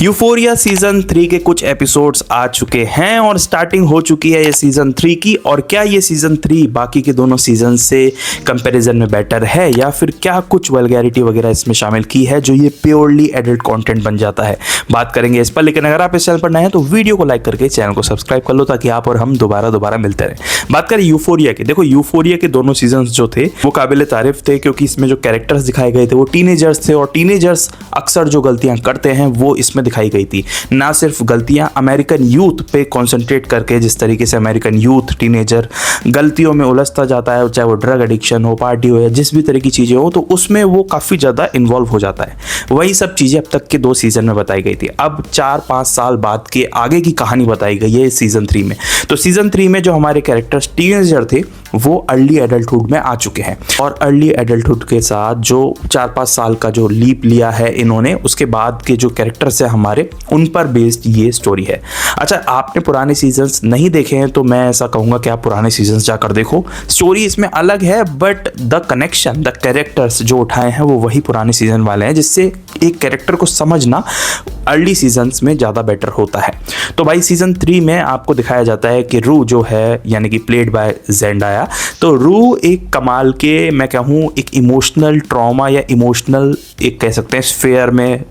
Euphoria season 3 के कुछ episodes आ चुके हैं और स्टार्टिंग हो चुकी है ये सीजन 3 की। और क्या ये सीजन 3 बाकी के दोनों सीजन से कंपैरिजन में बेटर है या फिर क्या कुछ वल्गैरिटी वगैरह इसमें शामिल की है जो ये प्योरली एडल्ट कंटेंट बन जाता है, बात करेंगे इस पर। लेकिन अगर आप इस चैनल पर नए हैं तो वीडियो को लाइक करके चैनल को सब्सक्राइब कर लो ताकि आप और हम दोबारा मिलते रहें। बात करें यूफोरिया की, देखो यूफोरिया के दोनों सीजन जो थे वो काबिल तारीफ थे क्योंकि इसमें जो कैरेक्टर्स दिखाए गए थे वो टीनेजर्स थे और टीनेजर्स अक्सर जो गलतियां करते हैं वो इसमें दिखाई गई थी। ना सिर्फ गलतियां, अमेरिकन यूथ पे कॉन्सेंट्रेट करके जिस तरीके से अमेरिकन यूथ टीनेजर गलतियों में उलझता जाता है, चाहे वो ड्रग एडिक्शन हो, पार्टी हो या जिस भी तरह की चीज़ें हो, तो उसमें वो काफ़ी ज़्यादा इन्वॉल्व हो जाता है। वही सब चीज़ें अब तक के 2 सीजन में बताई गई थी। अब 4-5 साल बाद के आगे की कहानी बताई गई है सीजन 3 में। तो सीजन 3 में जो हमारे कैरेक्टर्स टीनेजर थे वो अर्ली एडल्टहुड में आ चुके हैं और अर्ली एडल्टहुड के साथ जो 4-5 साल का जो लीप लिया है इन्होंने, उसके बाद के जो कैरेक्टर्स है हमारे उन पर बेस्ड ये स्टोरी है। अच्छा, आपने पुराने सीजन्स नहीं देखे हैं तो मैं ऐसा कहूँगा कि आप पुराने सीजन्स जाकर देखो। स्टोरी इसमें अलग है but the connection, the characters जो उठाए हैं वो वही पुराने सीजन वाले हैं, जिससे एक कैरेक्टर को समझना अर्ली सीजन्स में ज़्यादा बेटर होता है। तो भाई सीजन 3 में आपको दिखाया जाता है कि रू जो है यानी कि प्लेड बाय जेंडाया, तो रू एक कमाल के, मैं कहूँ एक इमोशनल ट्रॉमा या इमोशनल एक कह सकते हैं स्फेयर में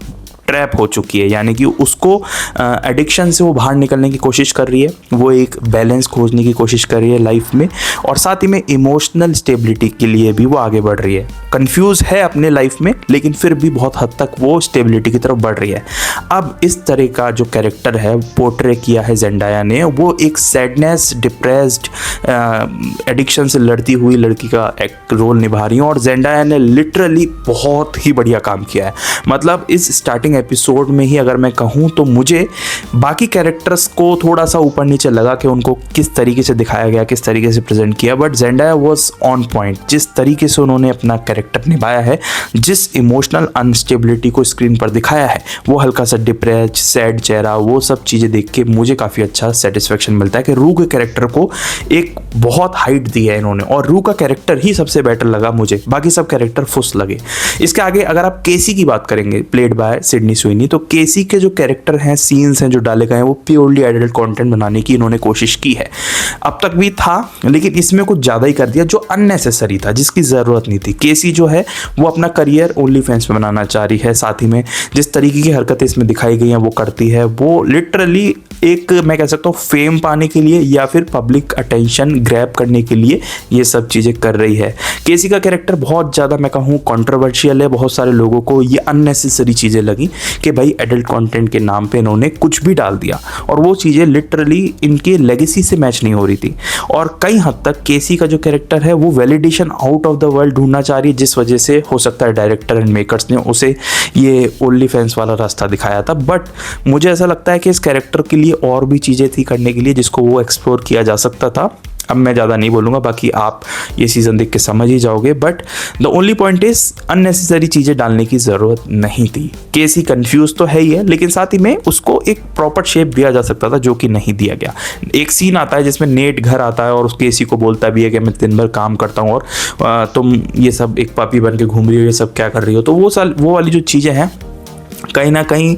ट्रैप हो चुकी है। यानी कि उसको एडिक्शन से वो बाहर निकलने की कोशिश कर रही है, वो एक बैलेंस खोजने की कोशिश कर रही है लाइफ में और साथ ही में इमोशनल स्टेबिलिटी के लिए भी वो आगे बढ़ रही है। कंफ्यूज है अपने लाइफ में लेकिन फिर भी बहुत हद तक वो स्टेबिलिटी की तरफ बढ़ रही है। अब इस तरह का जो कैरेक्टर है पोर्ट्रे किया है जेंडाया ने, वो एक सैडनेस, डिप्रेस्ड, एडिक्शन से लड़ती हुई लड़की का एक रोल निभा रही है और जेंडाया ने लिटरली बहुत ही बढ़िया काम किया है। मतलब इस स्टार्टिंग एपिसोड में ही अगर मैं कहूँ तो मुझे बाकी कैरेक्टर्स को थोड़ा सा ऊपर नीचे लगा कि उनको किस तरीके से दिखाया गया, किस तरीके से प्रेजेंट किया, but Zendaya was on point. जिस तरीके से उन्होंने अपना कैरेक्टर निभाया है, जिस इमोशनल अनस्टेबिलिटी को स्क्रीन पर दिखाया है, वो हल्का सा डिप्रेस्ड, सैड चेहरा, वो सब चीज़ें देख के मुझे काफ़ी अच्छा सेटिस्फेक्शन मिलता है कि रू के कैरेक्टर को एक बहुत हाइट दी है इन्होंने और रू का कैरेक्टर ही सबसे बेटर लगा मुझे, बाकी सब कैरेक्टर फुस लगे। इसके आगे अगर आप केसी की बात करेंगे, प्लेड बाय सिडनी स्वीनी, तो केसी के जो कैरेक्टर हैं, सीन्स हैं जो डाले गए हैं, वो प्योरली एडल्ट कंटेंट बनाने की इन्होंने कोशिश की है। अब तक भी था लेकिन इसमें कुछ ज़्यादा ही कर दिया जो अननेसेसरी था, जिसकी ज़रूरत नहीं थी। केसी जो है वो अपना करियर ओनली फैंस पे बनाना चाह रही है, साथ ही में जिस तरीके की हरकतें इसमें दिखाई गई हैं वो करती है, वो लिटरली एक मैं कह सकता हूँ फेम पाने के लिए या फिर पब्लिक अटेंशन ग्रैब करने के लिए ये सब चीज़ें कर रही है। केसी का कैरेक्टर बहुत ज़्यादा मैं कहूँ कंट्रोवर्शियल है, बहुत सारे लोगों को ये अननेसेसरी चीज़ें लगी कि भाई एडल्ट कंटेंट के नाम पे इन्होंने कुछ भी डाल दिया और वो चीज़ें लिटरली इनके लेगेसी से मैच नहीं हो रही थी। और कई हद तक केसी का जो कैरेक्टर है वो validation out of the world ढूंढना चाह रही है, जिस वजह से हो सकता है डायरेक्टर एंड मेकर्स ने उसे ये ओनली फैंस वाला रास्ता दिखाया था। बट मुझे ऐसा लगता है कि इस कैरेक्टर के लिए और भी चीज़ें थी करने के लिए जिसको वो एक्सप्लोर किया जा सकता था। अब मैं ज़्यादा नहीं बोलूँगा, बाकी आप ये सीज़न देख के समझ ही जाओगे। But the only point is unnecessary चीज़ें डालने की ज़रूरत नहीं थी। केसी कंफ्यूज तो है ही है लेकिन साथ ही में उसको एक प्रॉपर शेप दिया जा सकता था जो कि नहीं दिया गया। एक सीन आता है जिसमें नेट घर आता है और उस केसी को बोलता भी है कि मैं दिन भर काम करता हूँ और तुम ये सब एक पापी बन के घूम रही हो, ये सब क्या कर रही हो। तो वो वाली जो चीज़ें हैं कहीं ना कहीं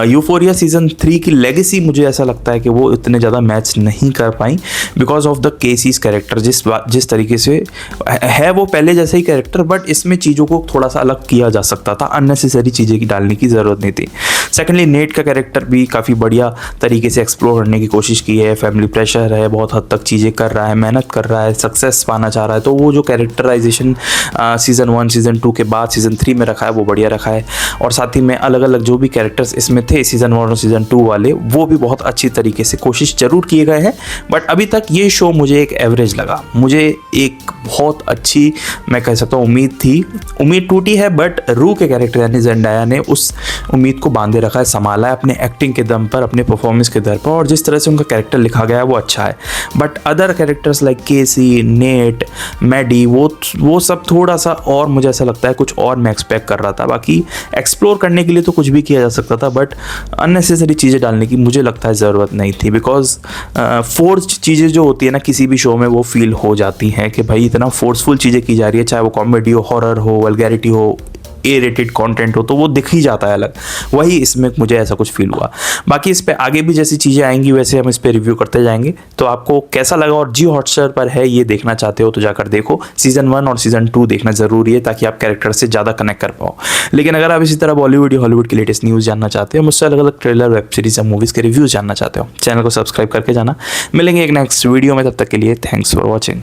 यूफोरिया सीजन 3 की लेगेसी मुझे ऐसा लगता है कि वो इतने ज़्यादा मैच नहीं कर पाई बिकॉज ऑफ द केसीज कैरेक्टर। जिस तरीके से है वो पहले जैसे ही कैरेक्टर, बट इसमें चीज़ों को थोड़ा सा अलग किया जा सकता था, अननेसेसरी चीज़ें की डालने की ज़रूरत नहीं थी। सेकेंडली नेट का कैरेक्टर भी काफ़ी बढ़िया तरीके से एक्सप्लोर करने की कोशिश की है। फैमिली प्रेशर है, बहुत हद तक चीज़ें कर रहा है, मेहनत कर रहा है, सक्सेस पाना चाह रहा है, तो वो जो कैरेक्टराइजेशन सीज़न 1 सीज़न 2 के बाद सीज़न 3 में रखा है वो बढ़िया रखा है। और साथ ही में अलग अलग जो भी कैरेक्टर्स इसमें थे सीज़न 1 और सीज़न 2 वाले, वो भी बहुत अच्छी तरीके से कोशिश जरूर किए गए हैं। बट अभी तक ये शो मुझे एक एवरेज लगा। मुझे एक बहुत अच्छी मैं कह सकता हूँ उम्मीद टूटी है, बट रू के कैरेक्टर यानी जेंडाया ने उस उम्मीद को बांधे रखा है, संभाला है अपने एक्टिंग के दम पर, अपने परफॉर्मेंस के दर पर, और जिस तरह से उनका कैरेक्टर लिखा गया है वो अच्छा है। But other characters like Cassie, Nate, Maddy, वो सब थोड़ा सा और मुझे ऐसा लगता है कुछ और मैं एक्सपेक्ट कर रहा था। बाकी एक्सप्लोर करने के लिए तो कुछ भी किया जा सकता था, बट अननेसेसरी चीज़ें डालने की मुझे लगता है ज़रूरत नहीं थी। बिकॉज फोर्स्ड चीज़ें जो होती है ना किसी भी शो में, वो फील हो जाती हैं कि भाई इतना फोर्सफुल चीज़ें की जा रही है, चाहे वो कॉमेडी हो, हॉरर हो, वल्गैरिटी हो, ए रेटेड कंटेंट हो तो वो दिख ही जाता है अलग, वही इसमें मुझे ऐसा कुछ फील हुआ। बाकी इस पे आगे भी जैसी चीज़ें आएंगी वैसे हम इस पे रिव्यू करते जाएंगे। तो आपको कैसा लगा और जियो हॉटस्टार पर है ये देखना चाहते हो तो जाकर देखो, सीजन 1 और सीजन 2 देखना जरूरी है ताकि आप कैरेक्टर से ज़्यादा कनेक्ट कर पाओ। लेकिन अगर आप इसी तरह बॉलीवुड या हॉलीवुड की लेटेस्ट न्यूज़ जानना चाहते हो, मुझसे अलग अलग ट्रेलर, वेब सीरीज या मूवीज़ के रिव्यूज़ जानना चाहते हो, चैनल को सब्सक्राइब करके जाना। मिलेंगे एक नेक्स्ट वीडियो में, तब तक के लिए थैंक्स फॉर वॉचिंग।